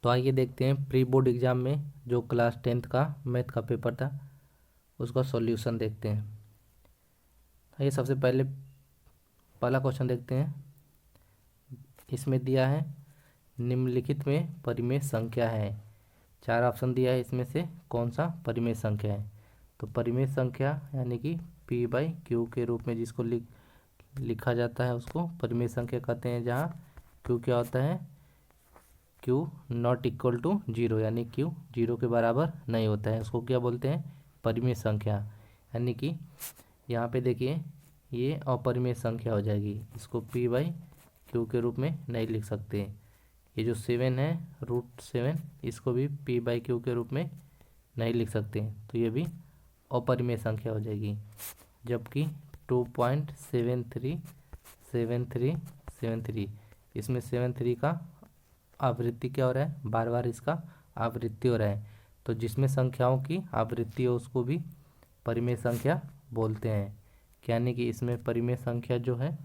तो आइए देखते हैं प्री बोर्ड एग्ज़ाम में जो क्लास 10th का मैथ का पेपर था उसका सॉल्यूशन देखते हैं। आइए सबसे पहले पहला क्वेश्चन देखते हैं। इसमें दिया है निम्नलिखित में परिमेय संख्या है। 4 ऑप्शन दिया है, इसमें से कौन सा परिमेय संख्या है। तो परिमेय संख्या यानी कि पी बाई क्यू के रूप में जिसको लिखा जाता है उसको परिमेय संख्या कहते हैं, जहाँ क्यू क्या होता है, Q not equal to zero, यानी क्यू जीरो के बराबर नहीं होता है, उसको क्या बोलते हैं, परिमेय संख्या। यानी कि यहाँ पे देखिए ये अपरिमेय संख्या हो जाएगी, इसको पी बाई क्यू के रूप में नहीं लिख सकते। ये जो 7 है √7, इसको भी पी बाई क्यू के रूप में नहीं लिख सकते, तो ये भी अपरिमेय संख्या हो जाएगी। जबकि 2.737373, इसमें 73 का आवृत्ति क्या हो रहा है, बार बार इसका आवृत्ति हो रहा है, तो जिसमें संख्याओं की आवृत्ति हो उसको भी परिमेय संख्या बोलते हैं। यानी कि इसमें परिमेय संख्या जो है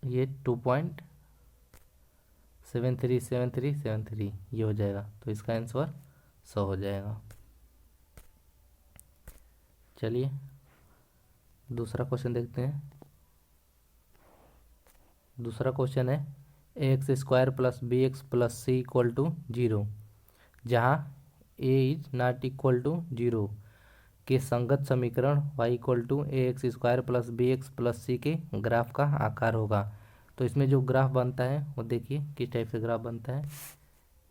ये 2.737373 ये हो जाएगा, तो इसका आंसर 100 हो जाएगा। चलिए दूसरा क्वेश्चन देखते हैं। दूसरा क्वेश्चन है ax² + bx + c = 0, जहाँ a is not equal to 0 के संगत समीकरण y = ax² + bx + c के ग्राफ का आकार होगा। तो इसमें जो ग्राफ बनता है वो देखिए किस टाइप से ग्राफ बनता है।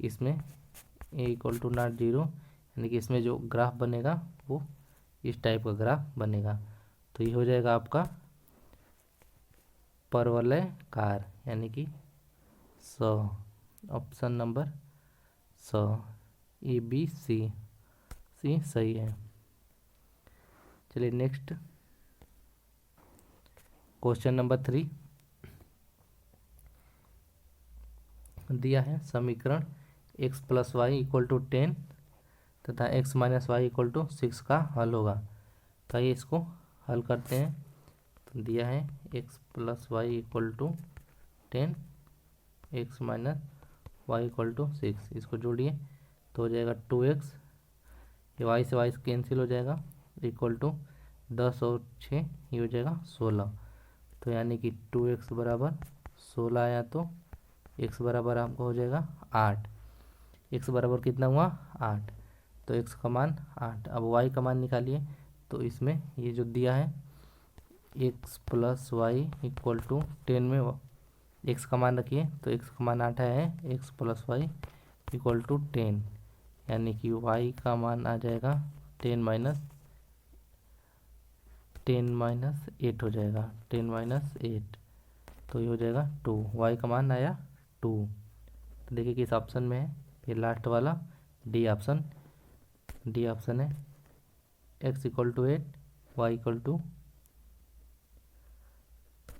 इसमें a = नॉट 0, यानी कि इसमें जो ग्राफ बनेगा वो इस टाइप का ग्राफ बनेगा। तो ये हो जाएगा आपका परवलयकार, यानी कि 100, ऑप्शन नंबर 100 ABC सही है। चलिए नेक्स्ट क्वेश्चन नंबर 3 दिया है समीकरण x + y = 10 तथा x - y = 6 का हल होगा। तो आइए इसको हल करते हैं। तो दिया है x + y = 10, x - y = 6, इसको जोड़िए तो हो जाएगा 2x, ये y से y कैंसिल हो जाएगा, इक्वल टू 10 और 6 ये हो जाएगा 16। तो यानी कि 2x बराबर 16 आया, तो x बराबर आपको हो जाएगा 8। x बराबर कितना हुआ, 8, तो x का मान 8। अब y का मान निकालिए, तो इसमें ये जो दिया है x + y = 10 में x का मान रखिए, तो x का मान 8 आया है, x + y = 10, यानी कि y का मान आ जाएगा 10 - 8 हो जाएगा, 10 - 8, तो ये हो जाएगा 2, y का मान आया 2। तो देखिए किस ऑप्शन में है, फिर लास्ट वाला डी ऑप्शन है, x = 8, y =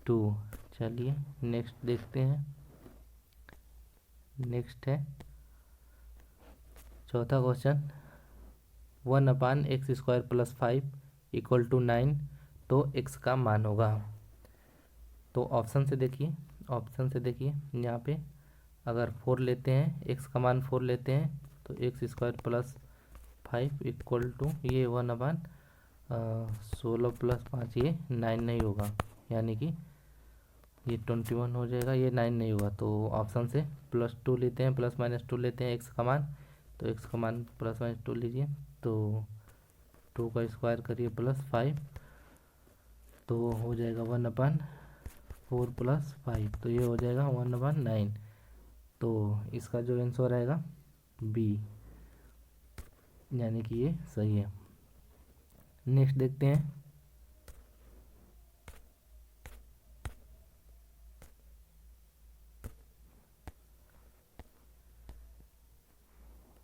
2। चलिए नेक्स्ट देखते हैं। नेक्स्ट है चौथा क्वेश्चन, 1/x² + 5 = 9, तो x का मान होगा। तो ऑप्शन से देखिए यहाँ पे अगर 4 लेते हैं, x का मान 4 लेते हैं, तो x² + 5 = ये 1/16 + 5, ये 9 नहीं होगा, यानी कि ये 21 हो जाएगा, ये 9 नहीं होगा। तो ऑप्शन से +2 लेते हैं, ±2 लेते हैं x का मान, तो x का मान ±2 लीजिए, तो 2 का स्क्वायर करिए +5, तो हो जाएगा 1/4 + 5, तो ये हो जाएगा 1/9। तो इसका जो आंसर आएगा B, यानी कि ये सही है। नेक्स्ट देखते हैं।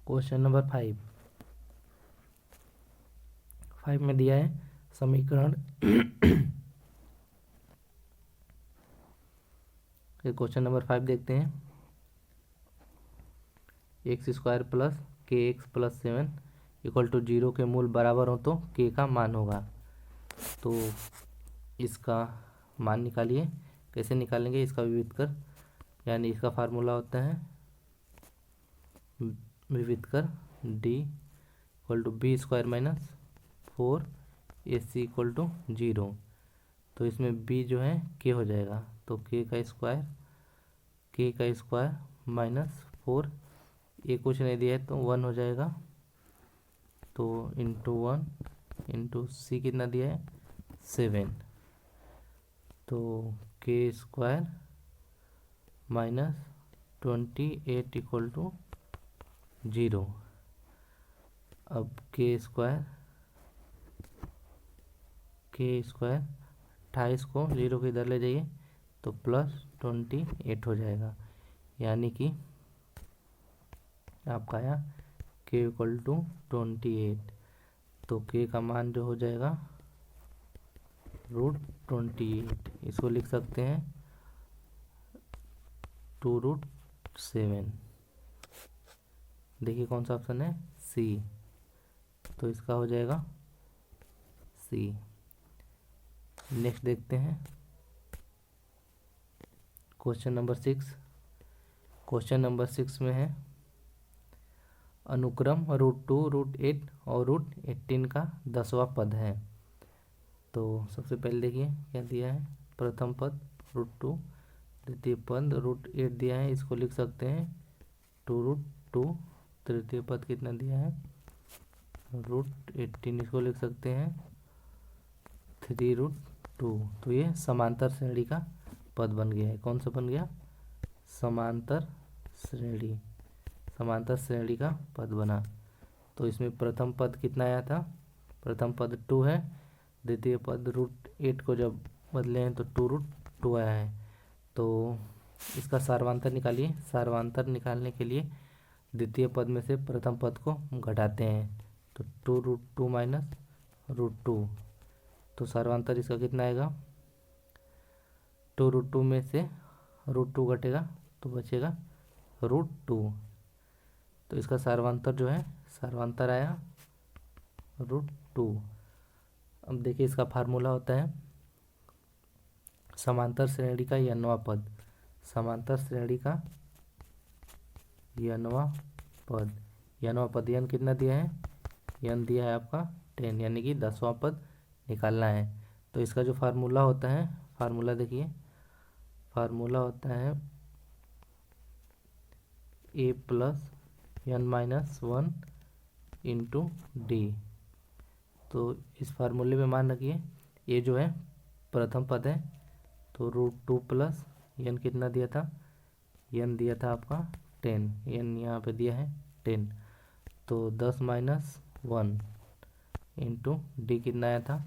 क्वेश्चन नंबर 5 में दिया है समीकरण क्वेश्चन नंबर 5 देखते हैं। x² + kx + 7 = 0 के मूल बराबर हो तो k का मान होगा। तो इसका मान निकालिए, कैसे निकालेंगे, इसका विविध कर, यानी इसका फार्मूला होता है विविध कर D equal to B square minus 4ac equal to 0। तो इसमें b जो है k हो जाएगा, तो k का स्क्वायर माइनस 4, ये कुछ नहीं दिया है तो 1 हो जाएगा, तो इंटू 1 इंटू सी कितना दिया है 7, तो k square minus 28 equal to 0। अब k स्क्वायर 28 को 0 के इधर ले जाइए तो प्लस 28 हो जाएगा, यानी कि आपका आया k इक्वल टू 28। तो k का मान जो हो जाएगा √28, इसको लिख सकते हैं 2√7। देखिए कौन सा ऑप्शन है सी, तो इसका हो जाएगा सी। नेक्स्ट देखते हैं क्वेश्चन नंबर 6। क्वेश्चन नंबर 6 में है अनुक्रम √2, √8 और √18 का 10वां पद है। तो सबसे पहले देखिए क्या दिया है, प्रथम पद √2, द्वितीय पद √8 दिया है, इसको लिख सकते हैं 2√2। तृतीय पद कितना दिया है √18, इसको लिख सकते हैं 3√2। तो ये समांतर श्रेणी का पद बन गया है। कौन सा बन गया, समांतर श्रेणी का पद बना। तो इसमें प्रथम पद कितना आया था, प्रथम पद 2 है, द्वितीय पद √8 को जब बदले हैं तो 2√2 आया है। तो इसका सार्वधातुक निकालिए। सार्वधातुक निकालने के लिए द्वितीय पद में से प्रथम पद को घटाते हैं, तो 2√2 माइनस √2, तो सार्वधातुक इसका कितना आएगा, 2√2 में से √2 घटेगा तो बचेगा √2। तो इसका सार्वधातुक जो है सार्वधातुक आया √2। अब देखिए इसका फार्मूला होता है समांतर श्रेणी का n वां पद, समांतर श्रेणी का n वां पद n कितना दिया है, n दिया है आपका 10, यानी कि 10वां पद निकालना है। तो इसका जो फार्मूला होता है, फार्मूला देखिए, फार्मूला होता है a plus n-1 into D. तो इस फार्मूले में मान रखिए ये जो है प्रथम पद है, तो √2 प्लस n कितना दिया था, n दिया था आपका 10, n यहाँ पे दिया है 10, तो 10-1 इंटू डी कितना आया था,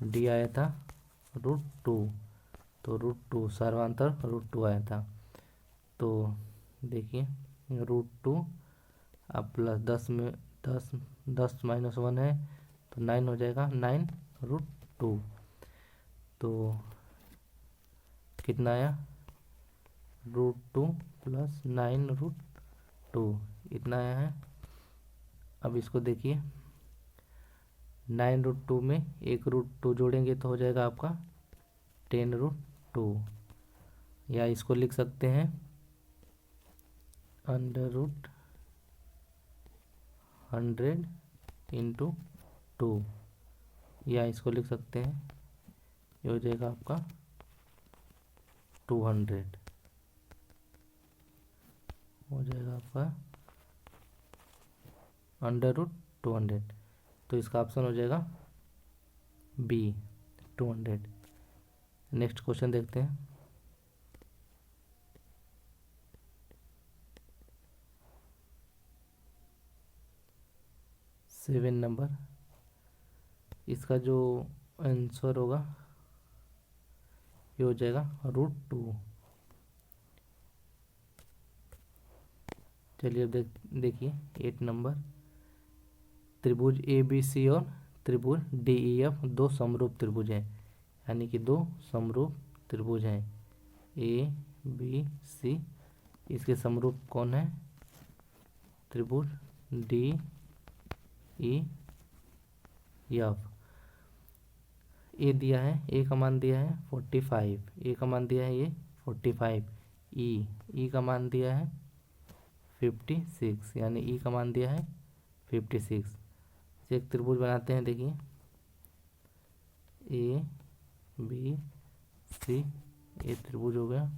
डी आया था √2, तो √2 सार्वधातुक √2 आया था। तो देखिए √2 अब प्लस 10-1 है तो 9 हो जाएगा, 9√2। तो कितना आया, √2 प्लस 9√2 इतना आया है। अब इसको देखिए 9√2 में एक √2 जोड़ेंगे तो हो जाएगा आपका 10√2, या इसको लिख सकते हैं √100 इंटू 2, या इसको लिख सकते हैं ये हो जाएगा आपका 200, हो जाएगा आपका √200। तो इसका ऑप्शन हो जाएगा बी 200। नेक्स्ट क्वेश्चन देखते हैं। सेवन नंबर, इसका जो आंसर होगा ये हो जाएगा √2। चलिए अब देखिए 8 नंबर, त्रिभुज ABC और त्रिभुज DEF दो समरूप त्रिभुज हैं, यानी कि दो समरूप त्रिभुज हैं ABC। इसके समरूप कौन है, त्रिभुज DEF। ए दिया है, ए का मान दिया है 45, ए का मान दिया है ये 45, ई का मान दिया है 56, यानी ई का मान दिया है 56। एक त्रिभुज बनाते हैं, देखिए ए बी सी, ये त्रिभुज हो गया,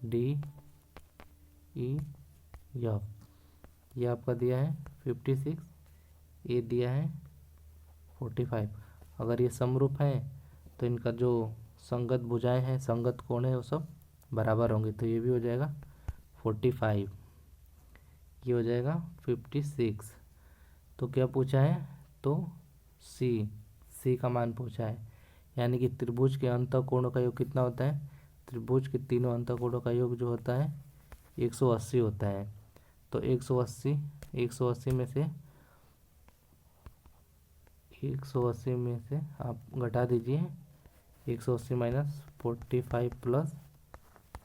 डी ई एफ, ये आपका दिया है 56, ये दिया है 45। अगर ये समरूप है तो इनका जो संगत भुजाएं हैं, संगत कोण है, वो सब बराबर होंगे, तो ये भी हो जाएगा 45, ये हो जाएगा 56। तो क्या पूछा है, तो सी का मान पूछा है, यानी कि त्रिभुज के अंतःकोणों का योग कितना होता है, त्रिभुज के तीनों अंतःकोणों का योग जो होता है 180 होता है। तो 180 में से 180 में से आप घटा दीजिए, 180 माइनस 45 प्लस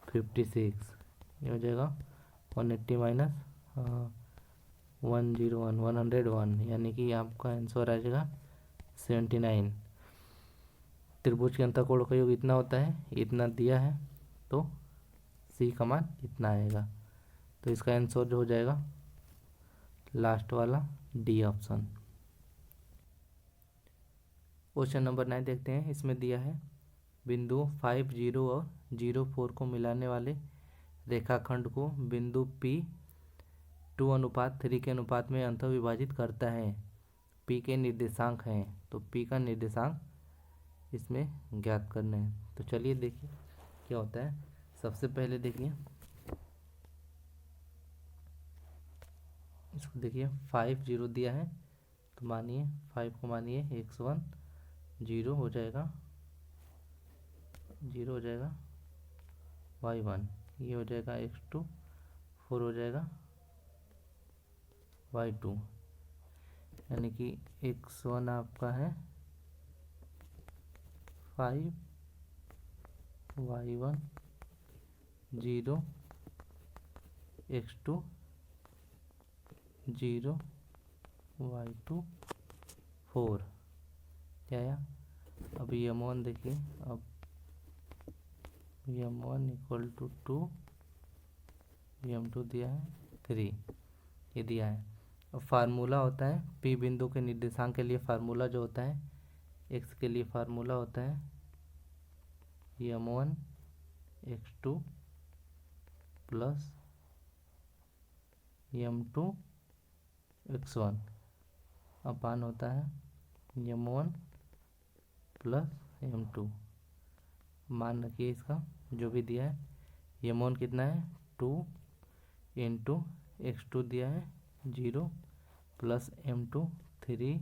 56, ये हो जाएगा 180 माइनस 101, यानी कि आपका आंसर आ जाएगा 79। त्रिभुज के अंतःकोण का योग इतना होता है, इतना दिया है, तो सी का मान इतना आएगा। तो इसका आंसर जो हो जाएगा लास्ट वाला डी ऑप्शन। क्वेश्चन नंबर 9 देखते हैं। इसमें दिया है बिंदु 5, 0 और 0, 4 को मिलाने वाले रेखाखंड को बिंदु P2:3 के अनुपात में अंतः विभाजित करता है। P के निर्देशांक हैं, तो P का निर्देशांक इसमें ज्ञात करना है। तो चलिए देखिए क्या होता है। सबसे पहले देखिए इसको, देखिए 5, 0 दिया है, तो मानिए 5 को मानिए x1, 0 हो जाएगा y1, ये हो जाएगा x2, 4 हो जाएगा y2, यानी कि x1 आपका है 5, y1 0, x2 0, y2 4, क्या आया। अब m1 देखिए, अब m1 इक्वल टू 2, m2 दिया है 3, ये दिया है। अब फार्मूला होता है P बिंदु के निर्देशांक के लिए, फार्मूला जो होता है x के लिए फार्मूला होता है m1 x2 plus m2 x1 अपान होता है m1 प्लस m2। मान रखिए इसका जो भी दिया है। m1 कितना है 2 इंटू x2 दिया है 0 प्लस m2 3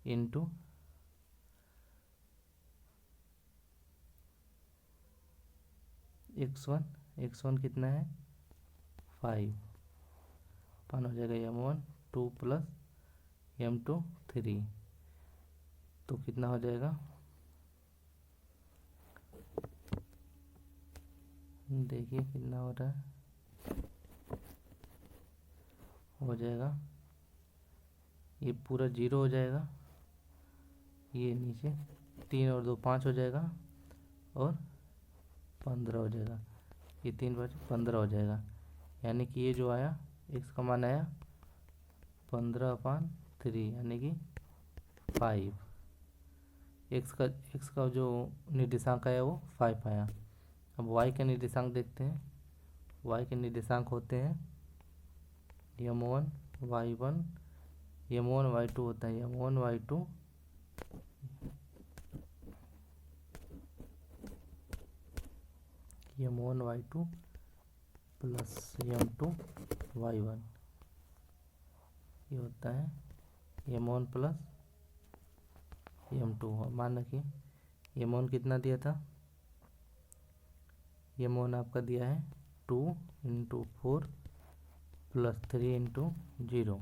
इंटू x1 कितना है 5, अपान हो जाएगा m1 2 प्लस m2 3, तो कितना हो जाएगा, देखिए कितना हो रहा है, हो जाएगा ये पूरा 0 हो जाएगा, ये नीचे 3 और 2 5 हो जाएगा, और 15 हो जाएगा, ये 3 बचे 15 हो जाएगा, यानी कि ये जो आया x का मान आया 15/3, यानी कि 5। x का जो निर्देशांक आया वो 5 आया। अब y के निर्देशांक देखते हैं। y के निर्देशांक होते हैं m1 y1, m1 y2 होता है m1 y2 m1 y2 plus m2 y1, ये होता है m1 प्लस m2। मान रखिए m1 कितना दिया था, m1 आपका दिया है 2 इंटू 4 प्लस 3 इंटू 0,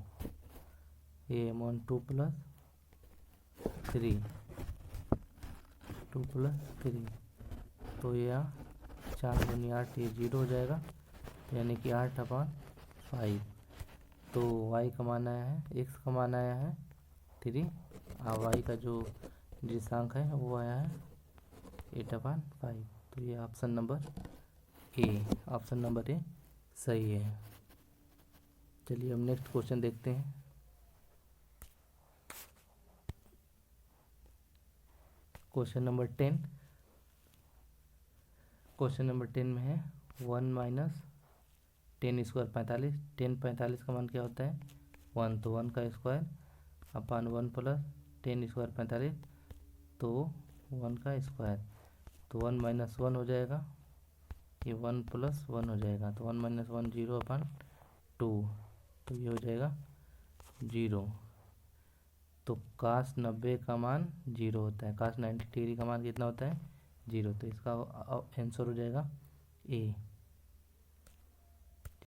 ये m1 2 प्लस 3, 2 प्लस 3, तो यह 4 दूनी 8, ये 0 हो जाएगा, यानी कि 8/5। तो y का मान आया है, x का मान आया है 3, और y का जो निर्देशांक है वो आया है 8/5। तो ये ऑप्शन नंबर ए सही है। चलिए हम नेक्स्ट क्वेश्चन देखते हैं। Question number 10। क्वेश्चन नंबर 10 में है 1 माइनस 10 स्क्वायर 45। 10 45 का मान क्या होता है 1, तो 1 का स्क्वायर अपान 1 प्लस 10 स्क्वायर 45, तो 1 का स्क्वायर, तो 1 माइनस 1 हो जाएगा, ये 1 प्लस 1 हो जाएगा, तो 1 माइनस 1 0 अपान 2, तो ये हो जाएगा 0। तो कास 90 का मान 0 होता है, कास 90 डिग्री का मान कितना होता है 0, तो इसका आंसर हो जाएगा ए।